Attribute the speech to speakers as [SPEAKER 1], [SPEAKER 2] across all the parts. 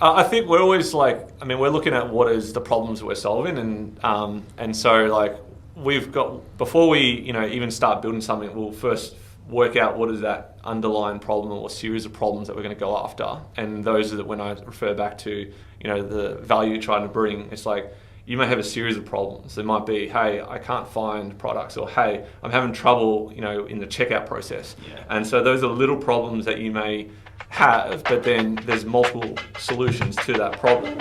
[SPEAKER 1] I think we're always we're looking at what is the problems we're solving, and so we've got, before we even start building something, we'll first work out what is that underlying problem or series of problems that we're going to go after, and those are when I refer back to the value you're trying to bring. It's like you may have a series of problems. There might be, hey, I can't find products, or hey, I'm having trouble in the checkout process. And so those are little problems that you may have, but then there's multiple solutions to that problem.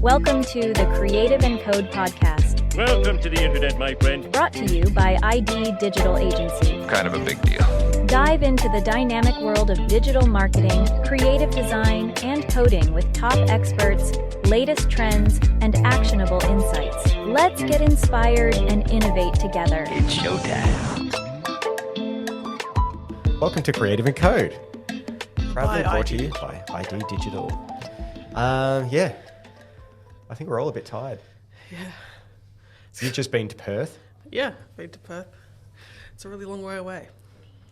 [SPEAKER 2] Welcome to the Creative and Code podcast.
[SPEAKER 3] Welcome to the internet, my friend.
[SPEAKER 2] Brought to you by ID Digital Agency.
[SPEAKER 4] Kind of a big deal.
[SPEAKER 2] Dive into the dynamic world of digital marketing, creative design, and coding with top experts, latest trends, and actionable insights. Let's get inspired and innovate together.
[SPEAKER 4] It's showtime.
[SPEAKER 5] Welcome to Creative and Code. Proudly
[SPEAKER 6] By
[SPEAKER 5] brought to
[SPEAKER 6] ID.
[SPEAKER 5] you by ID Digital. I think we're all a bit tired.
[SPEAKER 6] Yeah.
[SPEAKER 5] You've just been to Perth.
[SPEAKER 6] Yeah, been to Perth. It's a really long way away.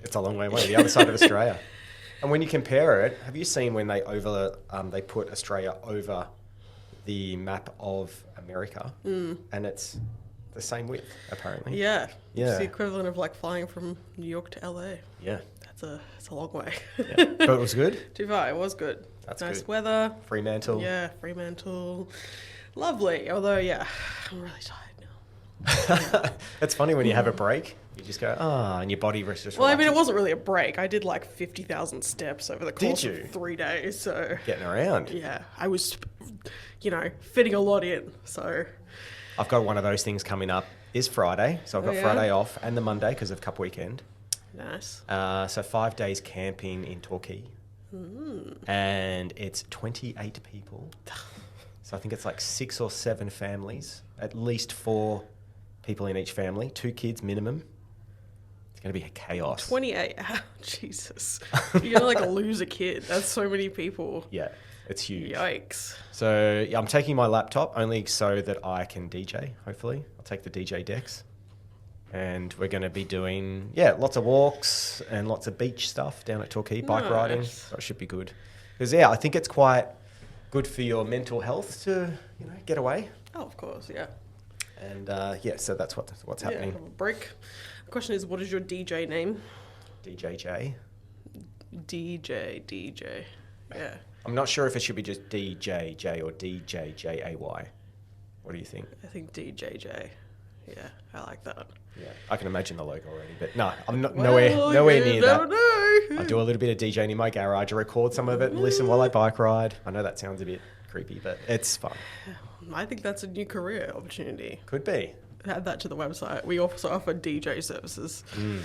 [SPEAKER 5] It's a long way away, the other side of Australia. And when you compare it, have you seen when they put Australia over the map of America, and it's the same width apparently?
[SPEAKER 6] Yeah.
[SPEAKER 5] Yeah.
[SPEAKER 6] It's the equivalent of like flying from New York to LA.
[SPEAKER 5] Yeah.
[SPEAKER 6] It's a long way.
[SPEAKER 5] Yeah. But it was good.
[SPEAKER 6] Too far. It was good.
[SPEAKER 5] That's
[SPEAKER 6] nice
[SPEAKER 5] good.
[SPEAKER 6] weather.
[SPEAKER 5] Fremantle.
[SPEAKER 6] Yeah, Fremantle. Lovely. Although, yeah, I'm really tired now.
[SPEAKER 5] It's funny when you have a break, you just go, and your body just
[SPEAKER 6] Well, I mean, it
[SPEAKER 5] relaxes.
[SPEAKER 6] wasn't really a break. I did like 50,000 steps over the course
[SPEAKER 5] you?
[SPEAKER 6] of 3 days. So,
[SPEAKER 5] Getting around.
[SPEAKER 6] yeah, I was, fitting a lot in. So,
[SPEAKER 5] I've got one of those things coming up this Friday. So I've got
[SPEAKER 6] yeah?
[SPEAKER 5] Friday off and the Monday because of Cup Weekend.
[SPEAKER 6] nice.
[SPEAKER 5] So 5 days camping in Torquay. And it's 28 people. So I think it's like 6 or 7 families, at least 4 people in each family, 2 kids minimum. It's going to be a chaos.
[SPEAKER 6] 28. Jesus. You're going to lose a kid. That's so many people.
[SPEAKER 5] Yeah, it's huge.
[SPEAKER 6] Yikes.
[SPEAKER 5] So yeah, I'm taking my laptop only so that I can DJ, hopefully. I'll take the DJ decks. And we're going to be doing, lots of walks and lots of beach stuff down at Torquay, bike riding.
[SPEAKER 6] Nice.
[SPEAKER 5] So it should be good. Because, I think it's quite good for your mental health to, get away.
[SPEAKER 6] Oh, of course, yeah.
[SPEAKER 5] And, so that's what's happening.
[SPEAKER 6] Yeah, have a break. The question is, what is your DJ name?
[SPEAKER 5] DJJ.
[SPEAKER 6] DJ. Yeah.
[SPEAKER 5] I'm not sure if it should be just DJJ or DJJAY. What do you think?
[SPEAKER 6] I think DJJ. Yeah, I like that.
[SPEAKER 5] Yeah, I can imagine the logo already, but no, I'm not
[SPEAKER 6] Well,
[SPEAKER 5] nowhere
[SPEAKER 6] you
[SPEAKER 5] near
[SPEAKER 6] never
[SPEAKER 5] that.
[SPEAKER 6] know.
[SPEAKER 5] I do a little bit of DJing in my garage. I record some of it and listen while I bike ride. I know that sounds a bit creepy, but it's fun.
[SPEAKER 6] I think that's a new career opportunity.
[SPEAKER 5] Could be.
[SPEAKER 6] Add that to the website. We also offer DJ services.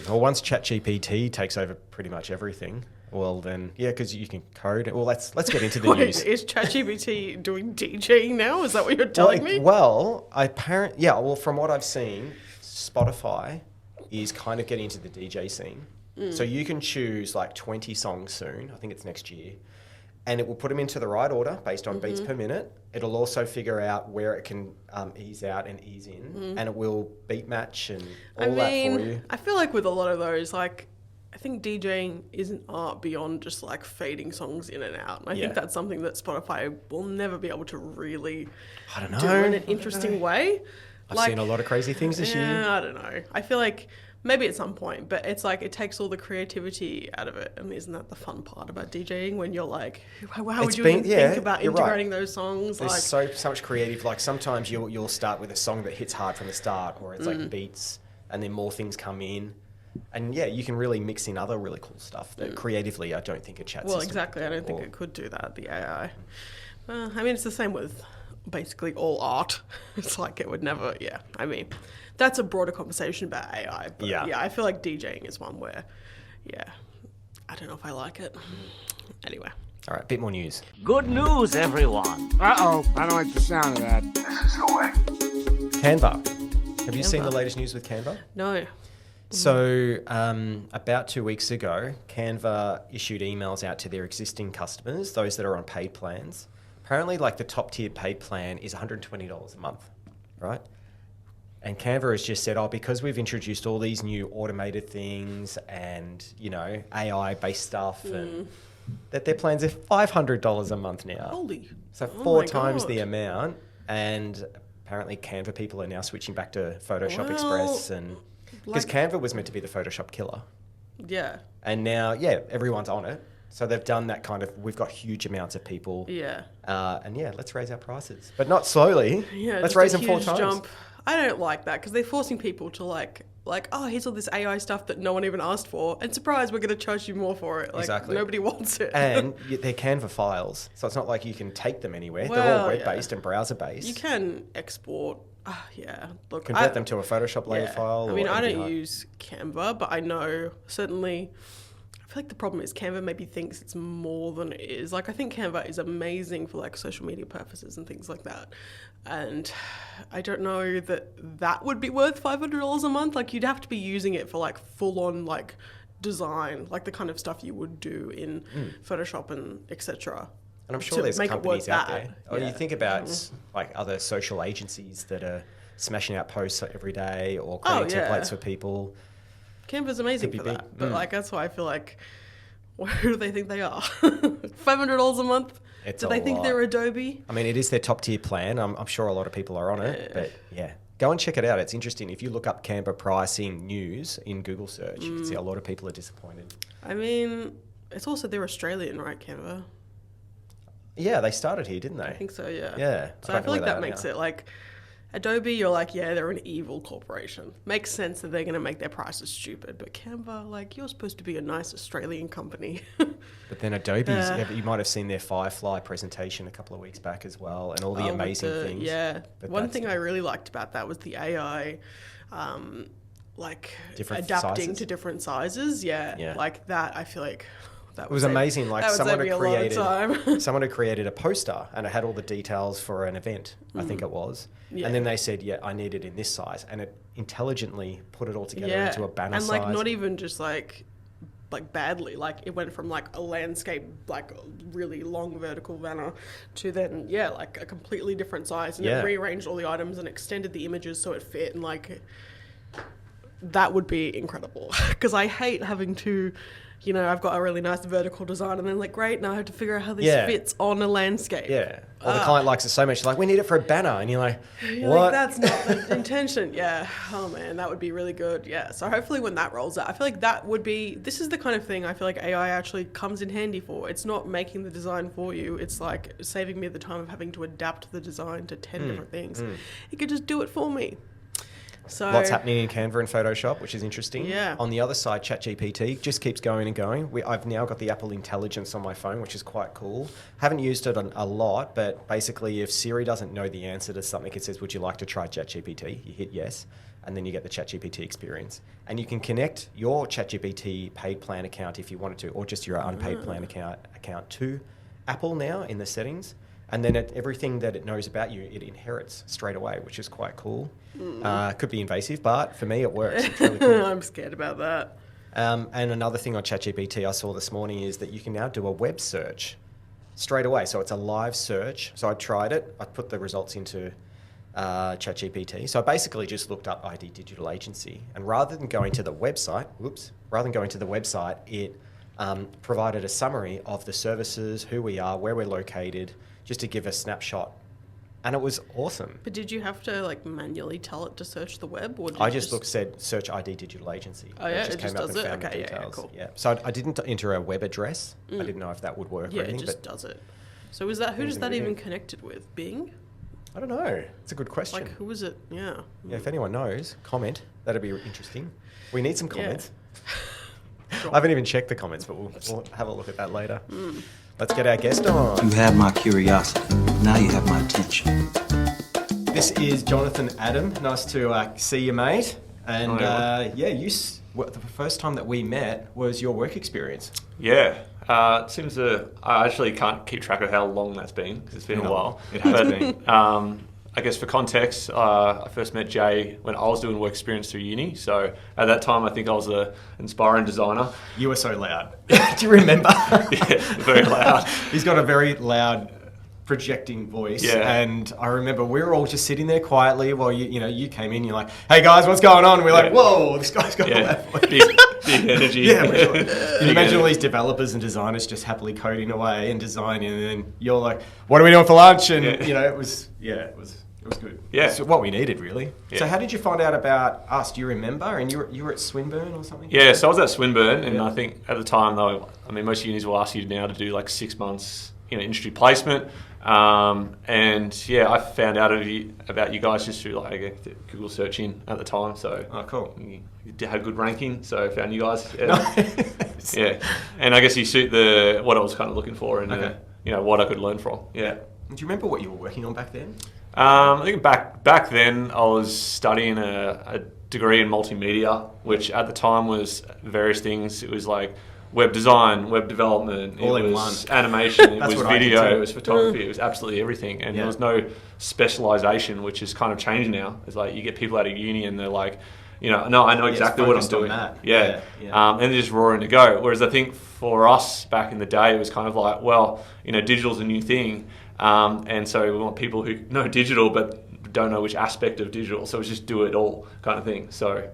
[SPEAKER 5] Well, once ChatGPT takes over pretty much everything, well then, because you can code. Well, let's get into the
[SPEAKER 6] Wait,
[SPEAKER 5] news.
[SPEAKER 6] is ChatGPT doing DJing now? Is that what you're telling me?
[SPEAKER 5] Well, from what I've seen, Spotify is kind of getting into the DJ scene. So you can choose like 20 songs soon. I think it's next year. And it will put them into the right order based on beats per minute. It'll also figure out where it can ease out and ease in. And it will beat match and all that for you.
[SPEAKER 6] I feel like with a lot of those, I think DJing is an art beyond just fading songs in and out. And I think that's something that Spotify will never be able to really
[SPEAKER 5] I don't know.
[SPEAKER 6] do in an interesting way.
[SPEAKER 5] I've seen a lot of crazy things this year.
[SPEAKER 6] Yeah, I don't know. I feel like maybe at some point, but it's it takes all the creativity out of it. And isn't that the fun part about DJing when you're how would you even think about integrating those songs?
[SPEAKER 5] There's so much creative. Like sometimes you'll start with a song that hits hard from the start, or it's like beats, and then more things come in. And you can really mix in other really cool stuff that creatively I don't think a chat system
[SPEAKER 6] exactly. I don't think it could do that, the AI. Well, I mean, it's the same with basically all art. It's it would never, I mean, that's a broader conversation about AI. But I feel like DJing is one where, I don't know if I like it. Anyway.
[SPEAKER 5] All right, a bit more news.
[SPEAKER 4] Good news, everyone.
[SPEAKER 7] Uh-oh, I don't like the sound of that.
[SPEAKER 5] Canva. Have you seen the latest news with Canva?
[SPEAKER 6] No.
[SPEAKER 5] So about 2 weeks ago, Canva issued emails out to their existing customers, those that are on paid plans. Apparently, the top tier paid plan is $120 a month, right? And Canva has just said, because we've introduced all these new automated things and, AI-based stuff and that their plans are $500 a month now.
[SPEAKER 6] Holy.
[SPEAKER 5] So
[SPEAKER 6] Oh
[SPEAKER 5] 4
[SPEAKER 6] my
[SPEAKER 5] times
[SPEAKER 6] God.
[SPEAKER 5] the amount. And apparently Canva people are now switching back to Photoshop
[SPEAKER 6] Well,
[SPEAKER 5] Express. And because
[SPEAKER 6] like-
[SPEAKER 5] Canva was meant to be the Photoshop killer.
[SPEAKER 6] Yeah.
[SPEAKER 5] And now, yeah, everyone's on it. So they've done that kind of, we've got huge amounts of people.
[SPEAKER 6] Yeah.
[SPEAKER 5] And yeah, let's raise our prices. But not slowly.
[SPEAKER 6] Yeah.
[SPEAKER 5] Let's
[SPEAKER 6] just
[SPEAKER 5] raise
[SPEAKER 6] a
[SPEAKER 5] them 4
[SPEAKER 6] huge
[SPEAKER 5] times.
[SPEAKER 6] jump. I don't like that because they're forcing people to like, oh, here's all this AI stuff that no one even asked for, and surprise, we're going to charge you more for it. Like,
[SPEAKER 5] Exactly.
[SPEAKER 6] nobody wants it.
[SPEAKER 5] And they're Canva files. So it's not like you can take them anywhere. They're
[SPEAKER 6] Well,
[SPEAKER 5] all web-based and browser-based.
[SPEAKER 6] you can export. Yeah, look,
[SPEAKER 5] Convert them to a Photoshop layer file.
[SPEAKER 6] I mean,
[SPEAKER 5] or
[SPEAKER 6] I don't
[SPEAKER 5] MDI.
[SPEAKER 6] use Canva, but I know certainly. I feel like the problem is Canva maybe thinks it's more than it is. Like, I think Canva is amazing for like social media purposes and things like that. And I don't know that would be worth $500 a month. Like, you'd have to be using it for like full on like design, like the kind of stuff you would do in Photoshop and etc.
[SPEAKER 5] And I'm sure
[SPEAKER 6] to
[SPEAKER 5] there's
[SPEAKER 6] make it
[SPEAKER 5] companies
[SPEAKER 6] worth
[SPEAKER 5] out
[SPEAKER 6] that.
[SPEAKER 5] there. Or
[SPEAKER 6] Yeah.
[SPEAKER 5] you think about like other social agencies that are smashing out posts every day or creating
[SPEAKER 6] yeah.
[SPEAKER 5] templates for people.
[SPEAKER 6] Canva's amazing
[SPEAKER 5] Could
[SPEAKER 6] for
[SPEAKER 5] be
[SPEAKER 6] that.
[SPEAKER 5] big.
[SPEAKER 6] But like, that's why I feel like, who do they think they are? $500 a month?
[SPEAKER 5] It's
[SPEAKER 6] Do
[SPEAKER 5] a
[SPEAKER 6] they think
[SPEAKER 5] lot.
[SPEAKER 6] they're Adobe?
[SPEAKER 5] I mean, it is their top tier plan. I'm sure a lot of people are on it, but yeah. Go and check it out. It's interesting. If you look up Canva pricing news in Google search, you can see a lot of people are disappointed.
[SPEAKER 6] I mean, it's also, they're Australian, right, Canva?
[SPEAKER 5] Yeah, they started here, didn't they?
[SPEAKER 6] I think so, yeah.
[SPEAKER 5] Yeah.
[SPEAKER 6] So
[SPEAKER 5] I
[SPEAKER 6] I
[SPEAKER 5] don't know
[SPEAKER 6] feel like
[SPEAKER 5] where they
[SPEAKER 6] that
[SPEAKER 5] are
[SPEAKER 6] makes
[SPEAKER 5] now.
[SPEAKER 6] it like, Adobe, you're like, yeah, they're an evil corporation. Makes sense that they're going to make their prices stupid. But Canva, like, you're supposed to be a nice Australian company.
[SPEAKER 5] But then Adobe's, you might have seen their Firefly presentation a couple of weeks back as well, and all the
[SPEAKER 6] With
[SPEAKER 5] amazing
[SPEAKER 6] the-
[SPEAKER 5] things.
[SPEAKER 6] Yeah.
[SPEAKER 5] But
[SPEAKER 6] One
[SPEAKER 5] that's-
[SPEAKER 6] thing I really liked about that was the AI, like
[SPEAKER 5] Different
[SPEAKER 6] adapting
[SPEAKER 5] sizes?
[SPEAKER 6] to different sizes. Yeah.
[SPEAKER 5] Yeah.
[SPEAKER 6] Like that, I feel like that
[SPEAKER 5] It was amazing. Like
[SPEAKER 6] that would
[SPEAKER 5] someone
[SPEAKER 6] save me
[SPEAKER 5] had
[SPEAKER 6] a lot of
[SPEAKER 5] created,
[SPEAKER 6] time.
[SPEAKER 5] someone had created a poster, and it had all the details for an event. I think it was.
[SPEAKER 6] Yeah.
[SPEAKER 5] And then they said, "Yeah, I need it in this size," and it intelligently put it all together
[SPEAKER 6] Yeah.
[SPEAKER 5] into a banner
[SPEAKER 6] and
[SPEAKER 5] size.
[SPEAKER 6] like not even just like badly, like it went from like a landscape, like a really long vertical banner, to then like a completely different size, and
[SPEAKER 5] Yeah.
[SPEAKER 6] it rearranged all the items and extended the images so it fit, and like that would be incredible. Because I hate having to, I've got a really nice vertical design, and then like, great, now I have to figure out how this
[SPEAKER 5] Yeah.
[SPEAKER 6] fits on a landscape.
[SPEAKER 5] Yeah. Or the client likes it so much, like, we need it for a banner. And you're like,
[SPEAKER 6] You're
[SPEAKER 5] what?
[SPEAKER 6] like, that's not the intention. Yeah. Oh man, that would be really good. Yeah. So hopefully when that rolls out, I feel like this is the kind of thing I feel like AI actually comes in handy for. It's not making the design for you. It's like saving me the time of having to adapt the design to 10 different things. It could just do it for me. So
[SPEAKER 5] Lots happening in Canva and Photoshop, which is interesting.
[SPEAKER 6] Yeah.
[SPEAKER 5] On the other side, ChatGPT just keeps going and going. I've now got the Apple Intelligence on my phone, which is quite cool. Haven't used it a lot, but basically if Siri doesn't know the answer to something, it says, would you like to try ChatGPT? You hit yes, and then you get the ChatGPT experience. And you can connect your ChatGPT paid plan account if you wanted to, or just your unpaid plan account to Apple now in the settings. And then everything that it knows about you, it inherits straight away, which is quite cool. Could be invasive, but for me, it works. It's really cool.
[SPEAKER 6] I'm scared about that.
[SPEAKER 5] And another thing on ChatGPT I saw this morning is that you can now do a web search straight away. So it's a live search. So I tried it. I put the results into ChatGPT. So I basically just looked up ID Digital Agency. And rather than going to the website, it provided a summary of the services, who we are, where we're located, just to give a snapshot. And it was awesome.
[SPEAKER 6] But did you have to like manually tell it to search the web, or did
[SPEAKER 5] I
[SPEAKER 6] you
[SPEAKER 5] just said search ID Digital Agency.
[SPEAKER 6] Oh, yeah?
[SPEAKER 5] It just
[SPEAKER 6] It
[SPEAKER 5] came
[SPEAKER 6] just
[SPEAKER 5] up
[SPEAKER 6] does
[SPEAKER 5] and
[SPEAKER 6] it?
[SPEAKER 5] found
[SPEAKER 6] Okay,
[SPEAKER 5] the
[SPEAKER 6] yeah,
[SPEAKER 5] details.
[SPEAKER 6] cool.
[SPEAKER 5] Yeah. So I didn't enter a web address. I didn't know if that would work or
[SPEAKER 6] Yeah,
[SPEAKER 5] anything.
[SPEAKER 6] it just
[SPEAKER 5] but
[SPEAKER 6] does it. So is that who
[SPEAKER 5] It was
[SPEAKER 6] does that
[SPEAKER 5] amazing.
[SPEAKER 6] even connected with? Bing?
[SPEAKER 5] I don't know. It's a good question.
[SPEAKER 6] Like who is it? Yeah.
[SPEAKER 5] Yeah, if anyone knows, comment. That'd be interesting. We need some
[SPEAKER 6] Yeah.
[SPEAKER 5] comments. I haven't even checked the comments, but we'll have a look at that later. Let's get our guest on.
[SPEAKER 8] You have my curiosity. Now you have my attention.
[SPEAKER 5] This is Jonathan Adam. Nice to see you, mate. And
[SPEAKER 1] Hi,
[SPEAKER 5] the first time that we met was your work experience.
[SPEAKER 1] Yeah. It seems to... I actually can't keep track of how long that's been, because it's been a while.
[SPEAKER 5] It has been.
[SPEAKER 1] I guess for context, I first met Jay when I was doing work experience through uni. So at that time, I think I was an inspiring designer.
[SPEAKER 5] You were so loud. Do you remember?
[SPEAKER 1] Yeah, very loud.
[SPEAKER 5] He's got a very loud projecting voice.
[SPEAKER 1] Yeah.
[SPEAKER 5] And I remember we were all just sitting there quietly while you came in. You're like, "Hey guys, what's going on?" And we're like,
[SPEAKER 1] Yeah.
[SPEAKER 5] "Whoa, this guy's got a
[SPEAKER 1] Yeah,
[SPEAKER 5] loud voice."
[SPEAKER 1] big energy.
[SPEAKER 5] Yeah, you imagine all these developers and designers just happily coding away and designing, and then you're like, "What are we doing for lunch?" And it was good.
[SPEAKER 1] Yeah,
[SPEAKER 5] it's what we needed, really.
[SPEAKER 1] Yeah.
[SPEAKER 5] So, how did you find out about us? Do you remember? And you were at Swinburne or something?
[SPEAKER 1] Yeah, so I was at Swinburne, and I think at the time, though, I mean, most unis will ask you now to do like 6 months, industry placement. And yeah, I found out about you guys just through like Google searching at the time. So
[SPEAKER 5] cool.
[SPEAKER 1] You had good ranking, so I found you guys. Yeah, and I guess you suit what I was kind of looking for, and what I could learn from. Yeah.
[SPEAKER 5] Do you remember what you were working on back then?
[SPEAKER 1] I think back then I was studying a degree in multimedia, which at the time was various things. It was like web design, web development,
[SPEAKER 5] all
[SPEAKER 1] it
[SPEAKER 5] in
[SPEAKER 1] was
[SPEAKER 5] one.
[SPEAKER 1] animation, it
[SPEAKER 5] That's
[SPEAKER 1] was
[SPEAKER 5] what I did
[SPEAKER 1] video,
[SPEAKER 5] too.
[SPEAKER 1] it was photography, it was absolutely everything. And there was no specialization, which has kind of changed now. It's like you get people out of uni and they're like, no, I know exactly what I'm doing.
[SPEAKER 5] Yeah.
[SPEAKER 1] And they're just roaring to go. Whereas I think for us back in the day, it was kind of like, well, digital's a new thing. And so we want people who know digital but don't know which aspect of digital. So it's just do it all kind of thing. So,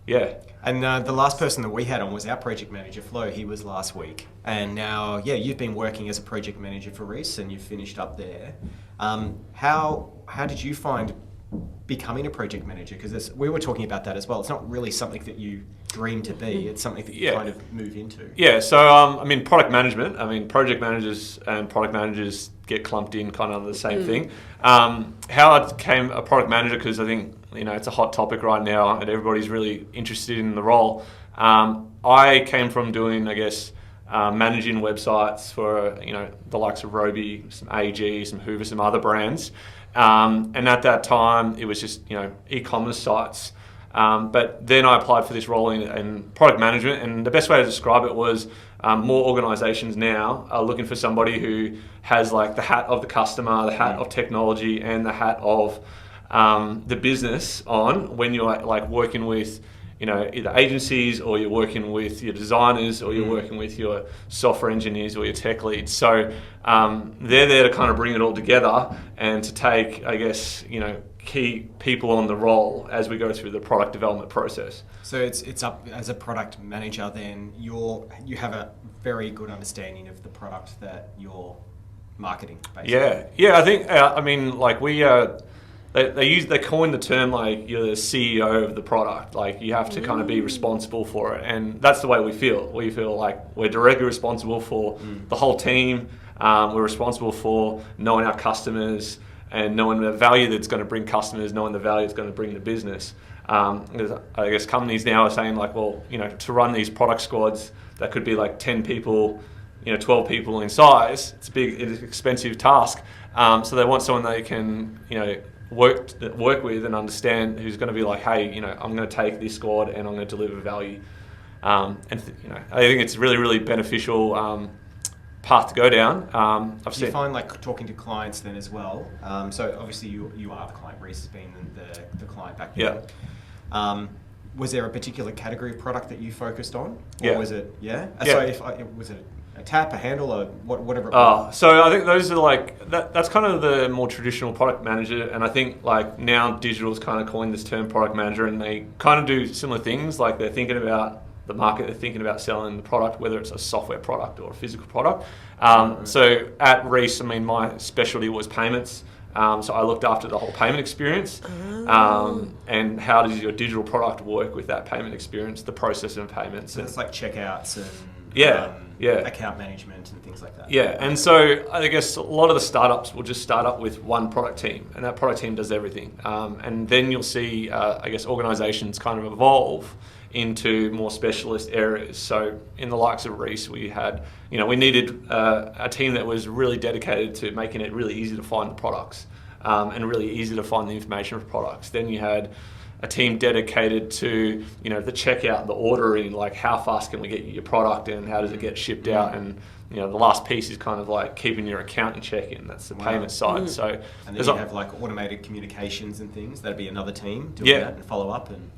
[SPEAKER 1] yeah.
[SPEAKER 5] And the last person that we had on was our project manager, Flo. He was last week. And now, you've been working as a project manager for Reece and you've finished up there. How did you find becoming a project manager? Because we were talking about that as well. It's not really something that you dream to be. It's something that you kind of move into.
[SPEAKER 1] Yeah, so product management. Project managers and product managers get clumped in kind of under the same thing. How I became a product manager, because I think it's a hot topic right now and everybody's really interested in the role. I came from doing, I guess, managing websites for the likes of Ryobi, some AG, some Hoover, some other brands. And at that time, it was just e-commerce sites. But then I applied for this role in product management, and the best way to describe it was more organisations now are looking for somebody who has like the hat of the customer, the hat of technology, and the hat of the business on when you're like working with either agencies, or you're working with your designers, or you're working with your software engineers or your tech leads. So they're there to kind of bring it all together and to take, I guess, key people on the role as we go through the product development process.
[SPEAKER 5] So it's up as a product manager, then you have a very good understanding of the product that you're marketing, basically.
[SPEAKER 1] Yeah. I think they coined the term like you're the CEO of the product. Like you have to kind of be responsible for it, and that's the way we feel. We feel like we're directly responsible for the whole team. We're responsible for knowing our customers and knowing the value that's going to bring customers, knowing the value it's going to bring the business. I guess companies now are saying like, well, to run these product squads that could be like 10 people, 12 people in size, it's an expensive task. So they want someone they can, work with and understand, who's going to be like, hey, I'm going to take this squad and I'm going to deliver value. I think it's really, really beneficial path to go down.
[SPEAKER 5] Do you find like talking to clients then as well? So obviously you are the client. Reece has been the client back then.
[SPEAKER 1] Yeah.
[SPEAKER 5] Was there a particular category of product that you focused on? Or was it, was it a tap, a handle, or whatever it was?
[SPEAKER 1] So I think those are like, that's kind of the more traditional product manager. And I think like now digital's kind of coined this term product manager, and they kind of do similar things. Like they're thinking about the market, they're thinking about selling the product, whether it's a software product or a physical product. So at Reece, my specialty was payments. So I looked after the whole payment experience. And how does your digital product work with that payment experience, the process of payments?
[SPEAKER 5] So it's like checkouts and account management and things like that.
[SPEAKER 1] Yeah, and so I guess a lot of the startups will just start up with one product team, and that product team does everything. And then you'll see, organisations kind of evolve into more specialist areas. So in the likes of Reece, we had, we needed a team that was really dedicated to making it really easy to find the products and really easy to find the information for products. Then you had a team dedicated to, the checkout, the ordering, like how fast can we get you your product and how does it get shipped out? And, the last piece is kind of like keeping your account in check in. That's the payment side. So,
[SPEAKER 5] and then you have like automated communications and things. That'd be another team doing that and follow up. And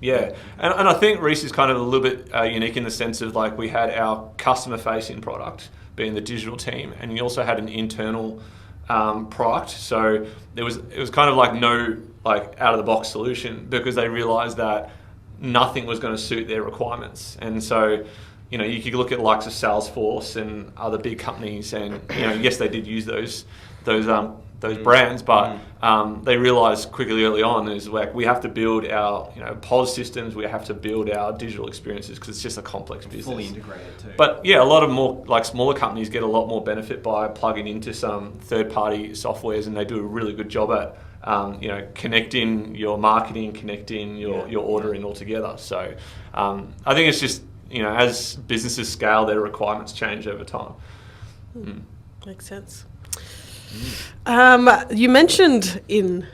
[SPEAKER 1] I think Reece is kind of a little bit unique in the sense of like we had our customer facing product being the digital team, and you also had an internal product. So it was kind of like no like out of the box solution, because they realized that nothing was going to suit their requirements. And so, you know, you could look at likes of Salesforce and other big companies, and you know, yes, they did use those brands, but they realized quickly early on is like we have to build our POS systems, we have to build our digital experiences because it's just a complex business.
[SPEAKER 5] Fully integrated too.
[SPEAKER 1] But yeah, a lot of more like smaller companies get a lot more benefit by plugging into some third-party softwares, and they do a really good job at connecting your marketing, connecting your ordering all together. So I think it's just, as businesses scale, their requirements change over time.
[SPEAKER 6] Makes sense. You mentioned in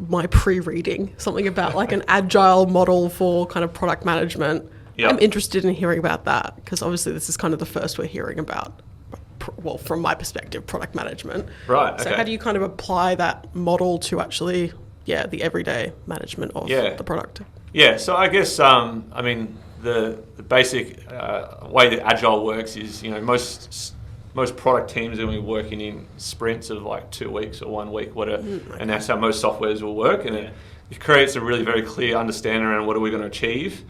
[SPEAKER 6] my pre-reading something about like an agile model for kind of product management. Yep. I'm interested in hearing about that because obviously this is kind of the first we're hearing about, well, from my perspective, product management.
[SPEAKER 1] Right.
[SPEAKER 6] So how do you kind of apply that model to actually, the everyday management of the product?
[SPEAKER 1] Yeah. So I guess, the basic way that agile works is, most product teams are going to be working in sprints of like 2 weeks or 1 week, whatever, and that's how most softwares will work. And it creates a really very clear understanding around what are we going to achieve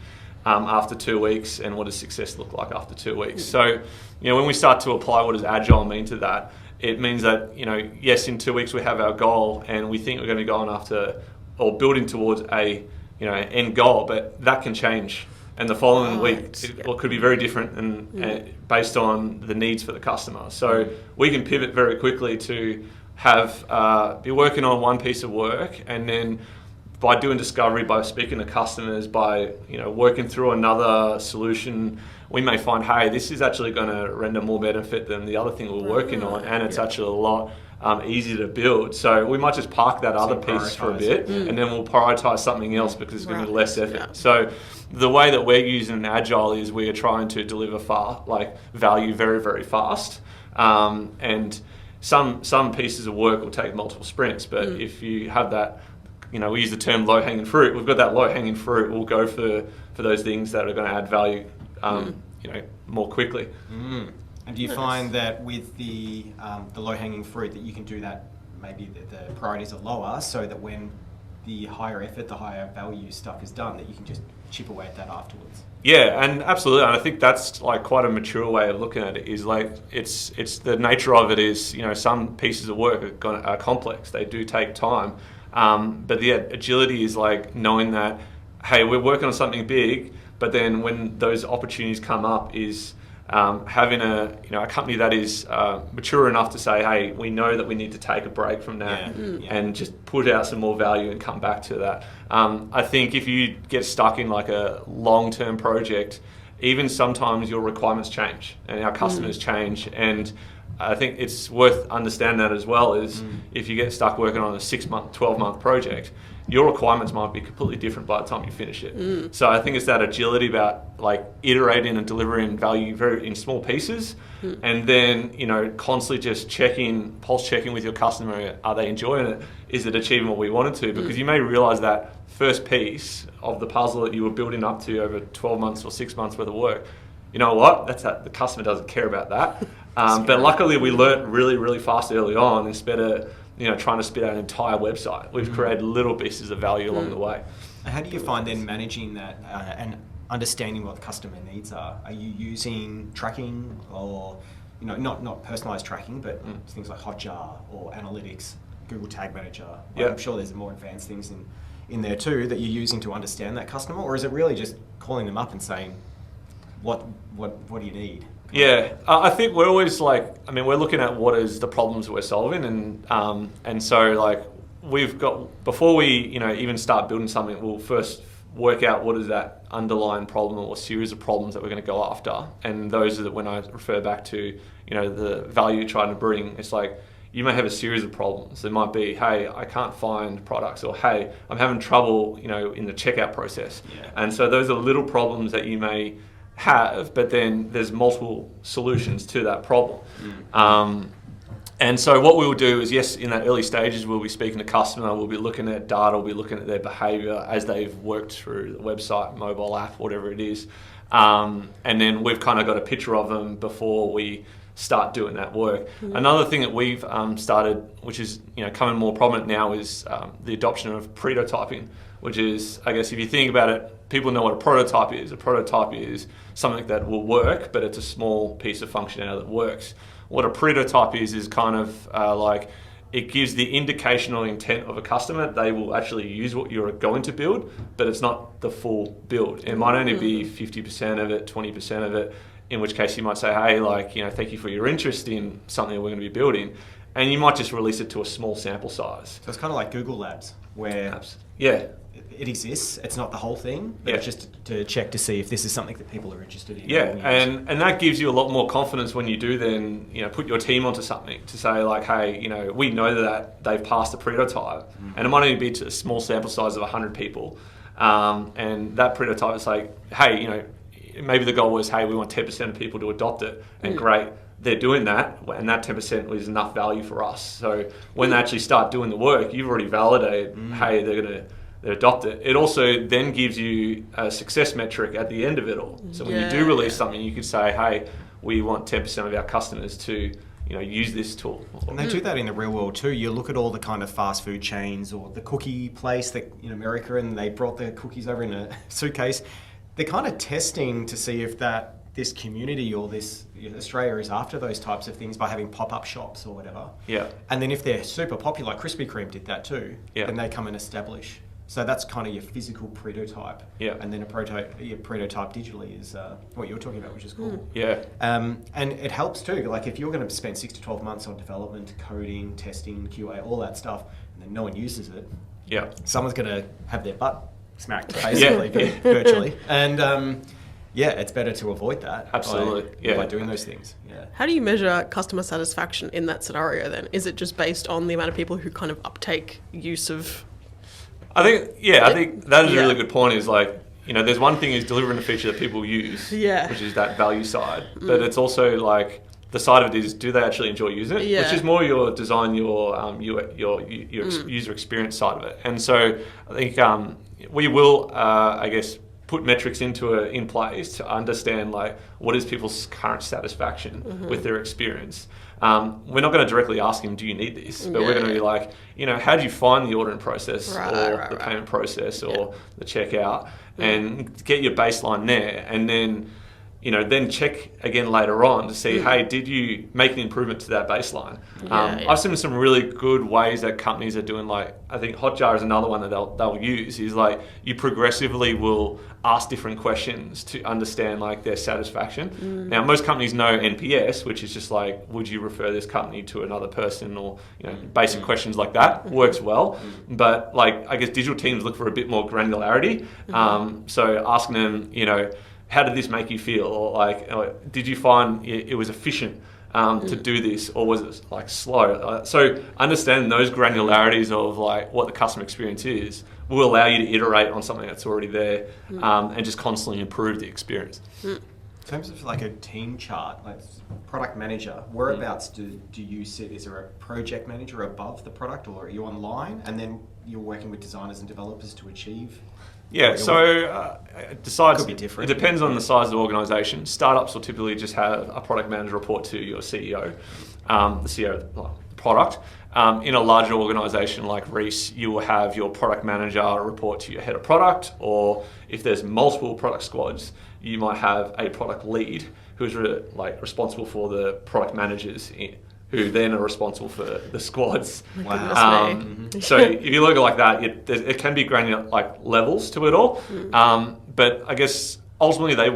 [SPEAKER 1] after 2 weeks, and what does success look like after 2 weeks. So, when we start to apply what does agile mean to that, it means that, yes, in 2 weeks we have our goal, and we think we're going to be going after or building towards a end goal, but that can change. And the following week, it could be very different and based on the needs for the customer. So we can pivot very quickly to be working on one piece of work, and then by doing discovery, by speaking to customers, by working through another solution, we may find, hey, this is actually going to render more benefit than the other thing we're working on, and it's actually a lot easier to build. So we might just park that other piece for a bit, and then we'll prioritize something else because it's going to be less effort. Yeah. So the way that we're using Agile is we are trying to deliver value very, very fast. And some pieces of work will take multiple sprints, but if you have that, we use the term low-hanging fruit. We've got that low-hanging fruit. We'll go for those things that are going to add value, more quickly.
[SPEAKER 5] And do you find that with the low-hanging fruit that you can do that, maybe the priorities are lower, so that when the higher effort, the higher value stuff is done, that you can just chip away at that afterwards?
[SPEAKER 1] Yeah, and absolutely. And I think that's like quite a mature way of looking at it. Is like it's the nature of it is some pieces of work are complex. They do take time, but the agility is like knowing that, hey, we're working on something big, but then when those opportunities come up, is having a company that is mature enough to say, hey, we know that we need to take a break from that and just put out some more value and come back to that. I think if you get stuck in like a long-term project, even sometimes your requirements change and our customers change, and I think it's worth understanding that as well. Is if you get stuck working on a 6-month, 12-month project, your requirements might be completely different by the time you finish it. So I think it's that agility about like iterating and delivering value very in small pieces, and then constantly just pulse checking with your customer. Are they enjoying it? Is it achieving what we wanted to? Because you may realize that first piece of the puzzle that you were building up to over 12 months or 6 months worth of work, you know what? The customer doesn't care about that. But luckily we learnt really, really fast early on, instead of trying to spit out an entire website. We've created little pieces of value along the way.
[SPEAKER 5] And how do you find then managing that and understanding what the customer needs are? Are you using tracking or, not personalised tracking, but things like Hotjar or analytics, Google Tag Manager? I'm sure there's more advanced things in there too that you're using to understand that customer, or is it really just calling them up and saying, what do you need?
[SPEAKER 1] Yeah, I think we're always we're looking at what is the problems we're solving, and so we've got, before we even start building something, we'll first work out what is that underlying problem or series of problems that we're going to go after, and those are that when I refer back to the value you're trying to bring, it's like you may have a series of problems. There might be, hey, I can't find products, or hey, I'm having trouble in the checkout process, and so those are little problems that you may have, but then there's multiple solutions to that problem. And so what we will do is, yes, in that early stages, we'll be speaking to customer, we'll be looking at data, we'll be looking at their behavior as they've worked through the website, mobile app, whatever it is. And then we've kind of got a picture of them before we start doing that work. Another thing that we've started, which is coming more prominent now, is the adoption of prototyping, which is, I guess, if you think about it, people know what a prototype is. A prototype is something that will work, but it's a small piece of functionality that works. What a prototype is kind of like it gives the indication or intent of a customer they will actually use what you're going to build, but it's not the full build. It might only be 50% of it, 20% of it, in which case you might say, hey, like, you know, thank you for your interest in something we're going to be building. And you might just release it to a small sample size.
[SPEAKER 5] So it's kind of like Google Labs, where
[SPEAKER 1] yeah,
[SPEAKER 5] it exists. It's not the whole thing, but it's just to check to see if this is something that people are interested in.
[SPEAKER 1] Yeah, and that gives you a lot more confidence when you do then, you know, put your team onto something to say like, hey, you know, we know that they've passed a prototype, and it might only be to a small sample size of 100 people, and that prototype is like, hey, you know, maybe the goal was, hey, we want 10% of people to adopt it, and great. They're doing that, and that 10% was enough value for us. So when they actually start doing the work, you've already validated, hey, they adopt it. It also then gives you a success metric at the end of it all. So when you do release something, you could say, hey, we want 10% of our customers to, you know, use this tool.
[SPEAKER 5] And they do that in the real world too. You look at all the kind of fast food chains or the cookie place that in America, and they brought the cookies over in a suitcase. They're kind of testing to see if this community or this Australia is after those types of things by having pop-up shops or whatever.
[SPEAKER 1] Yeah.
[SPEAKER 5] And then if they're super popular, Krispy Kreme did that too.
[SPEAKER 1] Yeah.
[SPEAKER 5] Then they come and establish. So that's kind of your physical prototype.
[SPEAKER 1] Yeah.
[SPEAKER 5] And then your prototype digitally is what you're talking about, which is cool.
[SPEAKER 1] Yeah.
[SPEAKER 5] And it helps too. Like if you're going to spend 6 to 12 months on development, coding, testing, QA, all that stuff, and then no one uses it,
[SPEAKER 1] Yeah.
[SPEAKER 5] someone's going to have their butt smacked basically, virtually. And it's better to avoid that.
[SPEAKER 1] Absolutely.
[SPEAKER 5] By doing those things. Yeah.
[SPEAKER 6] How do you measure customer satisfaction in that scenario then? Is it just based on the amount of people who kind of uptake use of...
[SPEAKER 1] I think that is a really good point, is like, you know, there's one thing is delivering a feature that people use, which is that value side, but it's also like the side of it is, do they actually enjoy using it? Which is more your design, your user experience side of it. And so I think we will, I guess, put metrics in place to understand like what is people's current satisfaction with their experience. We're not going to directly ask them, do you need this? But we're going to be like, you know, how do you find the ordering process or the payment process or the checkout, and get your baseline there, and then, you know, then check again later on to see, hey, did you make an improvement to that baseline? I've seen some really good ways that companies are doing, like, I think Hotjar is another one that they'll use, is like you progressively will ask different questions to understand like their satisfaction. Now, most companies know NPS, which is just like, would you refer this company to another person, or, you know, basic questions like that works well. But like, I guess digital teams look for a bit more granularity. So asking them, you know, how did this make you feel? Or like, did you find it was efficient to do this, or was it like slow? So understanding those granularities of like what the customer experience is will allow you to iterate on something that's already there, and just constantly improve the experience.
[SPEAKER 5] In terms of like a team chart, like product manager, whereabouts do you sit? Is there a project manager above the product, or are you online and then you're working with designers and developers to achieve?
[SPEAKER 1] Yeah, so it
[SPEAKER 5] Could be different.
[SPEAKER 1] It depends on the size of the organisation. Startups will typically just have a product manager report to your CEO, the CEO of the product. In a larger organisation like Reece, you will have your product manager report to your head of product, or if there's multiple product squads, you might have a product lead who's responsible for the product managers, who then are responsible for the squads.
[SPEAKER 5] Wow.
[SPEAKER 1] So if you look at it like that, it can be granular, like levels to it all. But I guess ultimately they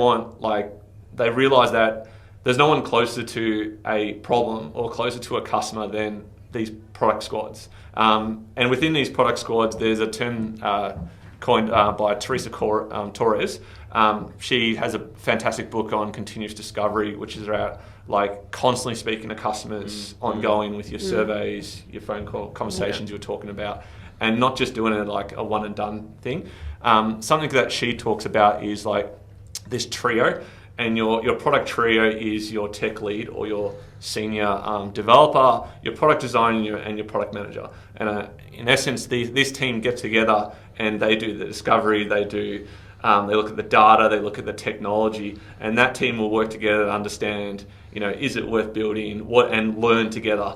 [SPEAKER 1] realise that there's no one closer to a problem or closer to a customer than these product squads. And within these product squads, there's a term coined by Teresa Torres. She has a fantastic book on continuous discovery, which is about like constantly speaking to customers ongoing with your surveys, your phone call conversations you were talking about, and not just doing it like a one and done thing. Something that she talks about is like this trio, and your product trio is your tech lead or your senior developer, your product designer, and your product manager. And in essence, this team get together and they do the discovery, they look at the data, they look at the technology, and that team will work together to understand, you know, is it worth building, and learn together.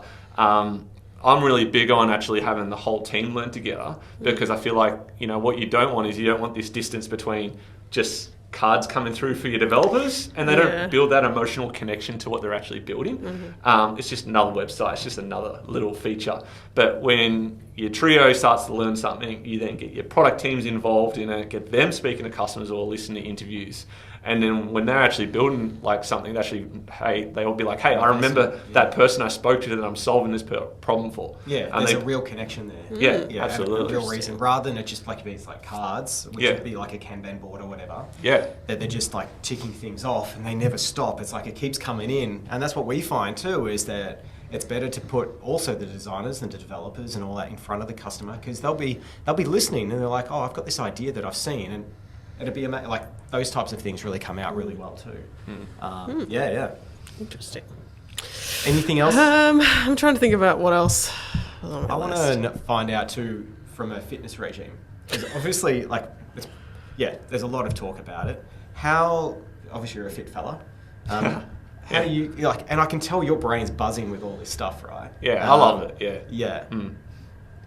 [SPEAKER 1] I'm really big on actually having the whole team learn together, because I feel like, what you don't want is you don't want this distance between just cards coming through for your developers, and they don't build that emotional connection to what they're actually building. It's just another website, it's just another little feature. But when your trio starts to learn something, you then get your product teams involved in it, get them speaking to customers or listening to interviews. And then when they're actually building like something, they'll be like, hey, I remember that person I spoke to that I'm solving this problem for.
[SPEAKER 5] Yeah,
[SPEAKER 1] and
[SPEAKER 5] there's a real connection there.
[SPEAKER 1] Yeah, absolutely.
[SPEAKER 5] A real reason, rather than it just like it's like cards, which would be like a Kanban board or whatever.
[SPEAKER 1] Yeah.
[SPEAKER 5] That they're just like ticking things off and they never stop. It's like it keeps coming in. And that's what we find too, is that it's better to put also the designers and the developers and all that in front of the customer, because they'll be listening and they're like, oh, I've got this idea that I've seen, and it'd be like those types of things really come out really well too. Yeah.
[SPEAKER 6] Interesting.
[SPEAKER 5] Anything else?
[SPEAKER 6] I'm trying to think about what else.
[SPEAKER 5] I want to find out too from a fitness regime, because obviously, there's a lot of talk about it. How obviously you're a fit fella. How do you and I can tell your brain's buzzing with all this stuff, right?
[SPEAKER 1] Yeah, I love it. Yeah.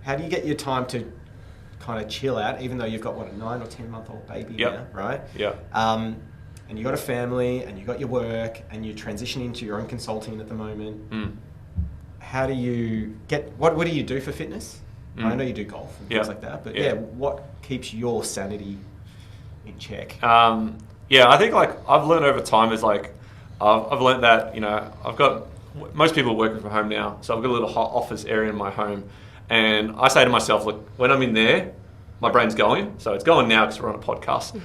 [SPEAKER 5] How do you get your time to kind of chill out, even though you've got a 9 or 10-month-old baby now, right?
[SPEAKER 1] Yeah.
[SPEAKER 5] And you got a family, and you got your work, and you're transitioning to your own consulting at the moment. How do you get? What do you do for fitness? I know you do golf and things like that, but what keeps your sanity in check?
[SPEAKER 1] I think I've learned over time is I've learned that I've got most people working from home now, so I've got a little office area in my home. And I say to myself, look, when I'm in there, my brain's going. So it's going now because we're on a podcast.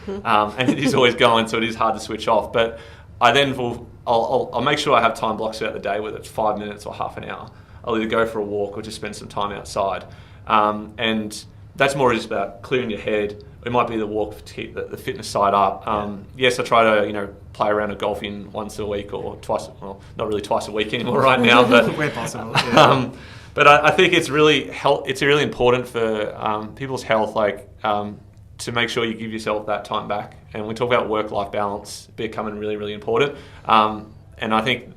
[SPEAKER 1] And it is always going, so it is hard to switch off. But I then I'll make sure I have time blocks throughout the day, whether it's 5 minutes or half an hour. I'll either go for a walk or just spend some time outside. And that's more just about clearing your head. It might be the walk to keep the fitness side up. Yes, I try to play around at golfing once a week or twice. Well, not really twice a week anymore right now, but
[SPEAKER 5] where possible. Yeah.
[SPEAKER 1] But I think it's really important for people's health, to make sure you give yourself that time back. And we talk about work-life balance becoming really, really important. And I think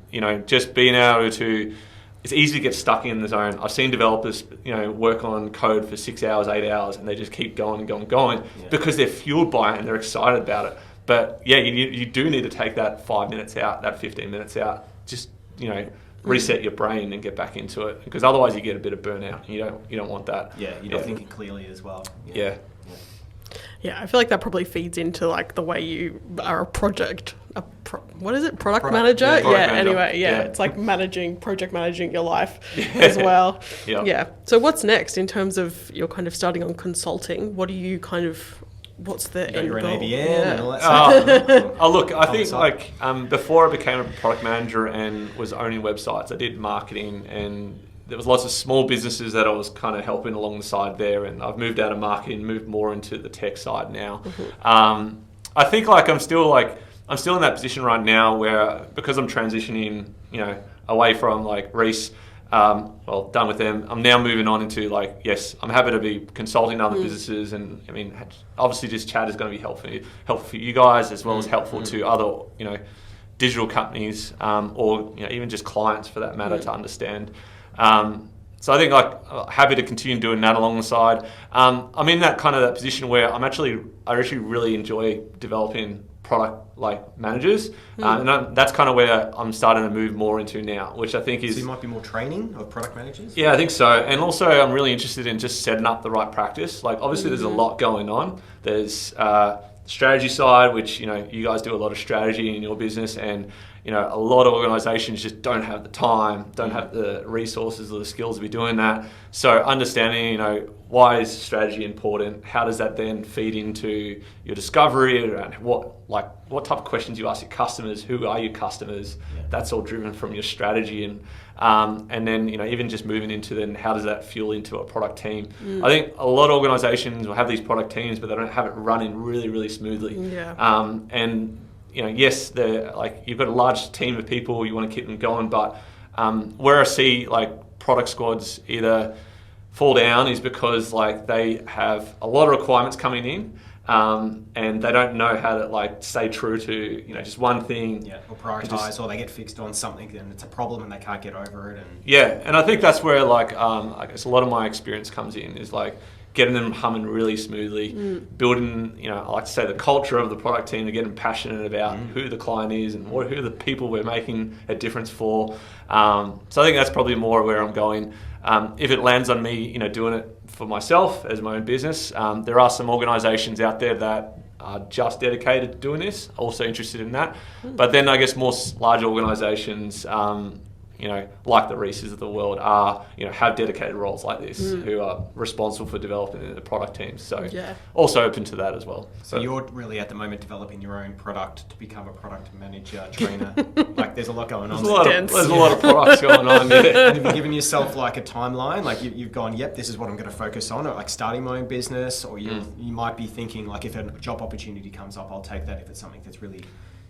[SPEAKER 1] just being able to. It's easy to get stuck in the zone. I've seen developers, work on code for 6 hours, 8 hours, and they just keep going and going because they're fueled by it and they're excited about it. But you do need to take that 5 minutes out, that 15 minutes out, just reset your brain and get back into it, because otherwise you get a bit of burnout. You don't want that.
[SPEAKER 5] Yeah, you're not thinking clearly as well.
[SPEAKER 1] Yeah.
[SPEAKER 6] Yeah, I feel like that probably feeds into the way you are a product manager?
[SPEAKER 1] Product manager.
[SPEAKER 6] Anyway, it's like project managing your life as well. Yeah. So what's next in terms of you're kind of starting on consulting? What do you what's the end
[SPEAKER 5] goal? You're an ABN and all that stuff.
[SPEAKER 1] Look, I think before I became a product manager and was owning websites, I did marketing, and there was lots of small businesses that I was kind of helping along the side there, and I've moved out of marketing, moved more into the tech side now. I think I'm still in that position right now where, because I'm transitioning, away from Reece, done with them. I'm now moving on into yes, I'm happy to be consulting other businesses, and I mean, obviously this chat is going to be helpful for you guys as well as helpful to other, digital companies, or even just clients for that matter to understand. So I think happy to continue doing that along the side. I'm in that position where I actually really enjoy developing product managers, and that's kind of where I'm starting to move more into now, which I think is.
[SPEAKER 5] So you might be more training of product managers.
[SPEAKER 1] Yeah, I think so, and also I'm really interested in just setting up the right practice. Obviously, there's a lot going on. There's strategy side, which you guys do a lot of strategy in your business, and a lot of organizations just don't have the time, don't have the resources or the skills to be doing that. So understanding, why is strategy important? How does that then feed into your discovery around what type of questions you ask your customers? Who are your customers? Yeah. That's all driven from your strategy, and then even just moving into then how does that fuel into a product team? I think a lot of organizations will have these product teams, but they don't have it running really, really smoothly.
[SPEAKER 6] Yeah.
[SPEAKER 1] And yes, you've got a large team of people, you want to keep them going, but where I see product squads either fall down is because they have a lot of requirements coming in, and they don't know how to like stay true to just one thing.
[SPEAKER 5] Yeah, or prioritize, or they get fixed on something and it's a problem and they can't get over it.
[SPEAKER 1] And I think that's where I guess a lot of my experience comes in is like getting them humming really smoothly, building, I like to say the culture of the product team, to get them passionate about who the client is and who are the people we're making a difference for. So I think that's probably more where I'm going. If it lands on me, doing it for myself as my own business, there are some organisations out there that are just dedicated to doing this, also interested in that. But then I guess more large organisations, like the Reeces of the world are, have dedicated roles like this who are responsible for developing the product teams. So also open to that as well.
[SPEAKER 5] So you're really at the moment developing your own product to become a product manager, trainer. Like there's a lot going on.
[SPEAKER 1] There's a lot of products going on. Yeah.
[SPEAKER 5] And have you given yourself like a timeline? Like you've gone, yep, this is what I'm going to focus on, or like starting my own business, or you might be thinking like if a job opportunity comes up, I'll take that if it's something that's really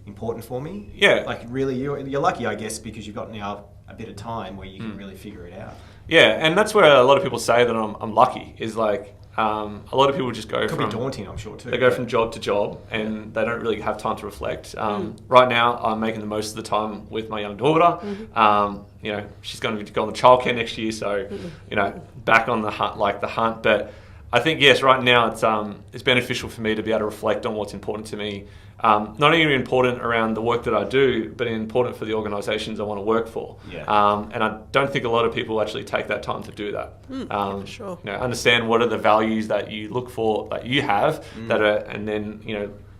[SPEAKER 5] important for me.
[SPEAKER 1] Yeah.
[SPEAKER 5] Like really, you're lucky, I guess, because you've got now a bit of time where you can really figure it out.
[SPEAKER 1] Yeah, and that's where a lot of people say that I'm lucky, is like a lot of people just go
[SPEAKER 5] Could be daunting, I'm sure, too.
[SPEAKER 1] They go from job to job and they don't really have time to reflect. Right now, I'm making the most of the time with my young daughter. She's going to go on the childcare next year, so, back on the hunt. But I think, yes, right now it's beneficial for me to be able to reflect on what's important to me. Not only important around the work that I do, but important for the organisations I want to work for.
[SPEAKER 5] Yeah.
[SPEAKER 1] And I don't think a lot of people actually take that time to do that.
[SPEAKER 6] For sure.
[SPEAKER 1] Understand what are the values that you look for, that you have, and then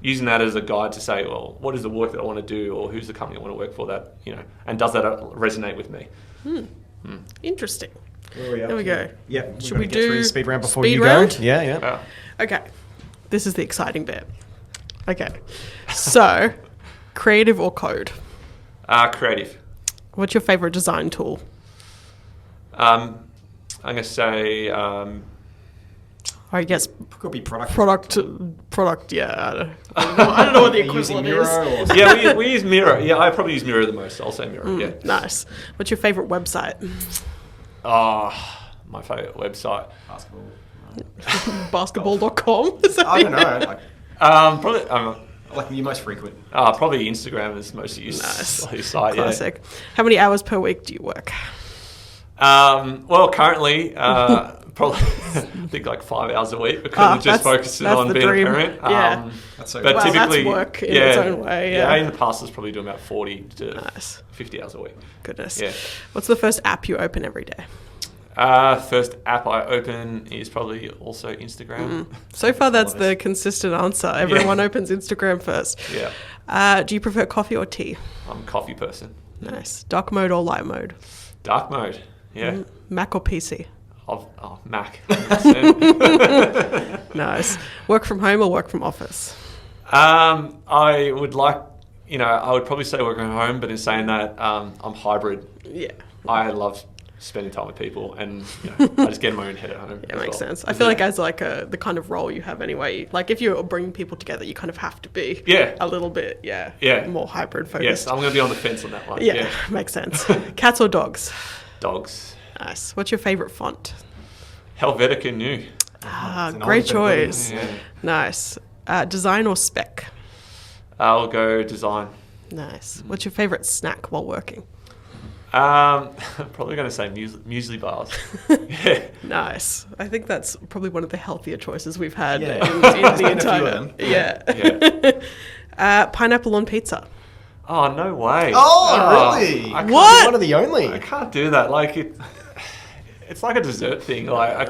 [SPEAKER 1] using that as a guide to say, well, what is the work that I want to do, or who's the company I want to work for, that and does that resonate with me?
[SPEAKER 6] Interesting.
[SPEAKER 5] There
[SPEAKER 6] we go.
[SPEAKER 5] Yeah.
[SPEAKER 6] Should we do
[SPEAKER 5] speed round before
[SPEAKER 6] speed
[SPEAKER 5] you
[SPEAKER 6] round?
[SPEAKER 5] go? Yeah.
[SPEAKER 6] Okay. This is the exciting bit. Okay. So, creative or code?
[SPEAKER 1] Creative.
[SPEAKER 6] What's your favorite design tool?
[SPEAKER 1] I'm going to say...
[SPEAKER 6] I guess
[SPEAKER 5] Could be product.
[SPEAKER 6] Yeah. I don't know what the equivalent is.
[SPEAKER 1] Yeah, we use Miro. Yeah, I probably use Miro the most. I'll say Miro. Yeah.
[SPEAKER 6] Nice. What's your favorite website?
[SPEAKER 1] My favorite website.
[SPEAKER 6] Basketball.com?
[SPEAKER 5] I don't know.
[SPEAKER 1] Probably.
[SPEAKER 5] Like your most frequent.
[SPEAKER 1] Probably Instagram is most used site.
[SPEAKER 6] Classic. How many hours per week do you work?
[SPEAKER 1] Well, currently, probably I think like 5 hours a week, because I'm just focusing on being
[SPEAKER 6] dream.
[SPEAKER 1] a parent.
[SPEAKER 6] Yeah.
[SPEAKER 5] That's so
[SPEAKER 1] but
[SPEAKER 5] good.
[SPEAKER 1] typically,
[SPEAKER 6] that's work in its own way. Yeah.
[SPEAKER 1] In the past, I was probably doing about 40 to 50 hours a week.
[SPEAKER 6] Goodness.
[SPEAKER 1] Yeah.
[SPEAKER 6] What's the first app you open every day?
[SPEAKER 1] First app I open is probably also Instagram.
[SPEAKER 6] So far, that's the consistent answer. Everyone opens Instagram first.
[SPEAKER 1] Yeah.
[SPEAKER 6] Do you prefer coffee or tea?
[SPEAKER 1] I'm a coffee person.
[SPEAKER 6] Nice. Dark mode or light mode?
[SPEAKER 1] Dark mode. Yeah.
[SPEAKER 6] Mac or PC?
[SPEAKER 1] Mac.
[SPEAKER 6] Nice. Work from home or work from office?
[SPEAKER 1] I would like, I would probably say work from home, but in saying that, I'm hybrid.
[SPEAKER 6] Yeah.
[SPEAKER 1] I love spending time with people, and I just get in my own head at home.
[SPEAKER 6] Yeah, makes sense. I feel like as like the kind of role you have anyway, like if you're bringing people together, you kind of have to be a little bit, more hybrid focused.
[SPEAKER 1] Yes, I'm going to be on the fence on that one.
[SPEAKER 6] Yeah, makes sense. Cats or dogs?
[SPEAKER 1] Dogs.
[SPEAKER 6] Nice. What's your favourite font?
[SPEAKER 1] Helvetica New.
[SPEAKER 6] Great choice.
[SPEAKER 1] Yeah.
[SPEAKER 6] Nice. Design or spec?
[SPEAKER 1] I'll go design.
[SPEAKER 6] Nice. What's your favourite snack while working?
[SPEAKER 1] I'm probably going to say muesli bars. Yeah.
[SPEAKER 6] Nice. I think that's probably one of the healthier choices we've had in
[SPEAKER 5] There's
[SPEAKER 6] the
[SPEAKER 5] been a few
[SPEAKER 6] entire.
[SPEAKER 5] of them.
[SPEAKER 6] Yeah. Pineapple on pizza.
[SPEAKER 1] Oh, no way.
[SPEAKER 5] Oh, really?
[SPEAKER 1] I can't-
[SPEAKER 6] What?
[SPEAKER 5] One of the only.
[SPEAKER 1] I can't do that. Like it's like a dessert thing. Like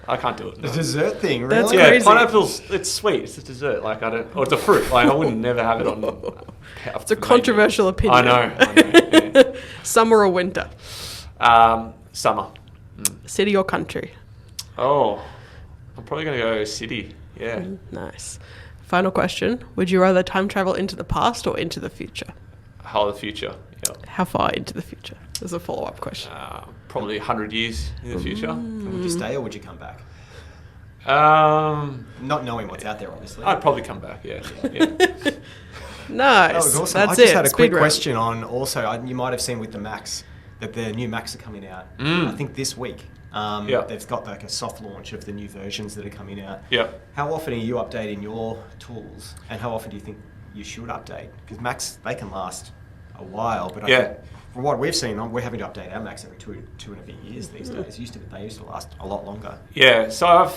[SPEAKER 1] I can't do it. No.
[SPEAKER 5] The dessert thing, really?
[SPEAKER 6] That's
[SPEAKER 1] Yeah,
[SPEAKER 6] crazy.
[SPEAKER 1] pineapple's, it's sweet. It's a dessert. Like or it's a fruit. Like I wouldn't never have it on.
[SPEAKER 6] It's a controversial opinion.
[SPEAKER 1] I know. Yeah.
[SPEAKER 6] Summer or winter?
[SPEAKER 1] Summer.
[SPEAKER 6] City or country?
[SPEAKER 1] Oh, I'm probably going to go city. Yeah.
[SPEAKER 6] Nice. Final question. Would you rather time travel into the past or into the future?
[SPEAKER 1] The future. Yeah.
[SPEAKER 6] How far into the future? There's a follow-up question.
[SPEAKER 1] Probably 100 years in the future.
[SPEAKER 5] And would you stay or would you come back? Not knowing what's out there, obviously.
[SPEAKER 1] I'd probably come back. Yeah.
[SPEAKER 6] Nice.
[SPEAKER 5] That was awesome.
[SPEAKER 6] That's
[SPEAKER 5] I just
[SPEAKER 6] it.
[SPEAKER 5] had a
[SPEAKER 6] Speed
[SPEAKER 5] quick
[SPEAKER 6] round.
[SPEAKER 5] question on also, you might have seen with the Macs, that the new Macs are coming out, I think this week. They've got like a soft launch of the new versions that are coming out.
[SPEAKER 1] Yeah.
[SPEAKER 5] How often are you updating your tools, and how often do you think you should update? Because Macs, they can last a while, but I think from what we've seen, we're having to update our Macs every two and a bit years these days. They used to last a lot longer.
[SPEAKER 1] Yeah, so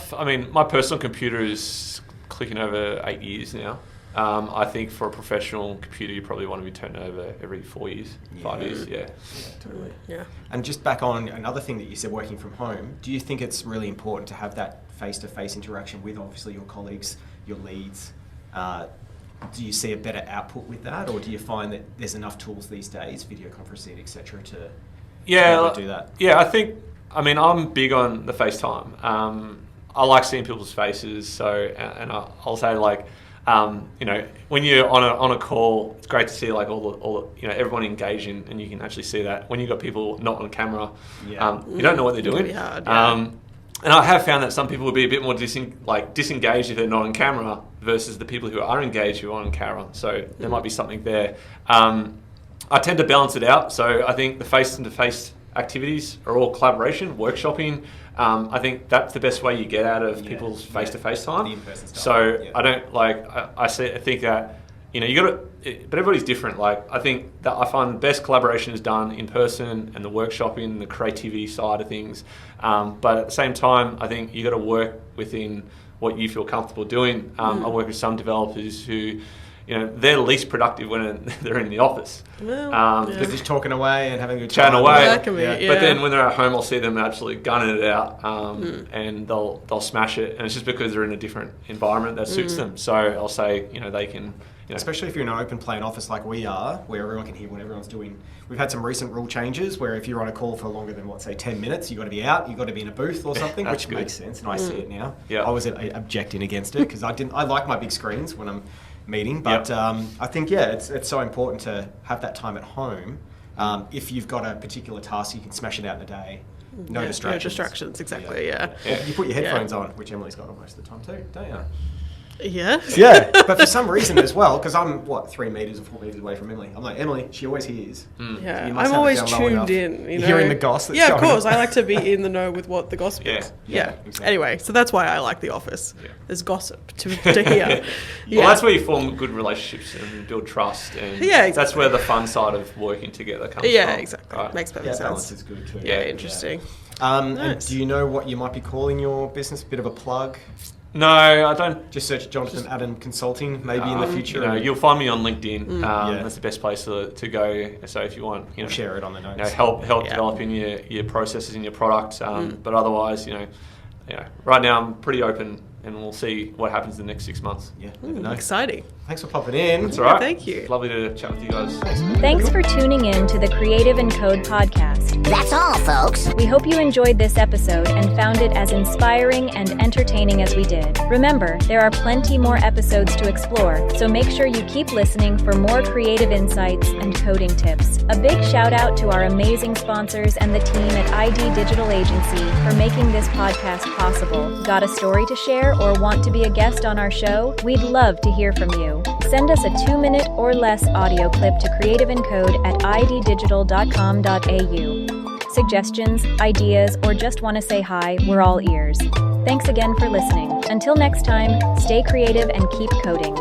[SPEAKER 1] my personal computer is clicking over 8 years now. I think for a professional computer, you probably want to be turned over every 4 years, 5 years. Yeah,
[SPEAKER 5] totally.
[SPEAKER 6] Yeah.
[SPEAKER 5] And just back on another thing that you said, working from home, do you think it's really important to have that face-to-face interaction with obviously your colleagues, your leads? Do you see a better output with that, or do you find that there's enough tools these days, video conferencing, etc., to be able to do that?
[SPEAKER 1] Yeah, I'm big on the FaceTime. I like seeing people's faces, and I'll say when you're on a call, it's great to see like all the everyone engaging, and you can actually see that. When you've got people not on camera, you don't know what they're doing. And I have found that some people will be a bit more disengaged if they're not on camera versus the people who are engaged who are on camera. So there might be something there. I tend to balance it out. So I think the face-to-face activities are all collaboration, workshopping. I think that's the best way you get out of people's face-to-face time.
[SPEAKER 5] The in-person stuff.
[SPEAKER 1] So I don't I think that you got to, but everybody's different. I think that I find the best collaboration is done in person, and the workshopping, the creativity side of things. But at the same time, I think you got to work within what you feel comfortable doing. I work with some developers who, they're least productive when they're in the office.
[SPEAKER 5] Because just talking away and having a good time.
[SPEAKER 1] Chatting away.
[SPEAKER 6] That can be,
[SPEAKER 1] But then when they're at home, I'll see them absolutely gunning it out, and they'll smash it. And it's just because they're in a different environment that suits them. So I'll say, they can.
[SPEAKER 5] Especially if you're in an open plan office like we are, where everyone can hear what everyone's doing. We've had some recent rule changes where if you're on a call for longer than, 10 minutes, you've got to be out, you've got to be in a booth or something, which makes sense, and I see it now.
[SPEAKER 1] Yeah.
[SPEAKER 5] I was objecting against it because I like my big screens when I'm meeting, but I think, it's so important to have that time at home. If you've got a particular task, you can smash it out in a day. No distractions.
[SPEAKER 6] No distractions, exactly,
[SPEAKER 5] You put your headphones on, which Emily's got on most of the time too, don't you?
[SPEAKER 6] Yeah.
[SPEAKER 5] Yeah, but for some reason as well, because I'm 3 meters or 4 meters away from Emily. I'm like, Emily, she always hears.
[SPEAKER 6] Yeah,
[SPEAKER 5] You must
[SPEAKER 6] I'm
[SPEAKER 5] have it
[SPEAKER 6] always
[SPEAKER 5] down low
[SPEAKER 6] tuned
[SPEAKER 5] enough.
[SPEAKER 6] in.
[SPEAKER 5] You're hearing the goss that's
[SPEAKER 6] Yeah, of
[SPEAKER 5] going
[SPEAKER 6] course.
[SPEAKER 5] on.
[SPEAKER 6] I like to be in the know with what the gossip is.
[SPEAKER 5] Yeah, exactly.
[SPEAKER 6] Anyway, so that's why I like The Office.
[SPEAKER 1] Yeah.
[SPEAKER 6] There's gossip to hear.
[SPEAKER 1] Well, that's where you form good relationships and build trust, and
[SPEAKER 6] exactly.
[SPEAKER 1] That's where the fun side of working together comes from.
[SPEAKER 6] Yeah, exactly.
[SPEAKER 1] Right?
[SPEAKER 6] Makes perfect
[SPEAKER 5] Balance
[SPEAKER 6] sense.
[SPEAKER 5] is good too.
[SPEAKER 6] Yeah, interesting.
[SPEAKER 5] And
[SPEAKER 6] Nice.
[SPEAKER 5] do you know what you might be calling your business? Bit of a plug?
[SPEAKER 1] No, I don't.
[SPEAKER 5] Just search Jonathan Adam Consulting, maybe in the future.
[SPEAKER 1] You'll find me on LinkedIn. That's the best place to go. So if you want,
[SPEAKER 5] We'll share it on the notes.
[SPEAKER 1] help developing your processes and your product. But otherwise, right now I'm pretty open, and we'll see what happens in the next 6 months.
[SPEAKER 5] Yeah, never know.
[SPEAKER 6] Exciting.
[SPEAKER 5] Thanks for popping in.
[SPEAKER 1] That's all right.
[SPEAKER 6] Thank you.
[SPEAKER 1] It's lovely to chat with you guys.
[SPEAKER 2] Thanks for tuning in to the Creative and Code podcast.
[SPEAKER 9] That's all, folks.
[SPEAKER 2] We hope you enjoyed this episode and found it as inspiring and entertaining as we did. Remember, there are plenty more episodes to explore, so make sure you keep listening for more creative insights and coding tips. A big shout out to our amazing sponsors and the team at ID Digital Agency for making this podcast possible. Got a story to share or want to be a guest on our show? We'd love to hear from you. Send us a 2-minute or less audio clip to creativeandcode@iddigital.com.au. Suggestions, ideas, or just want to say hi, we're all ears. Thanks again for listening. Until next time, stay creative and keep coding.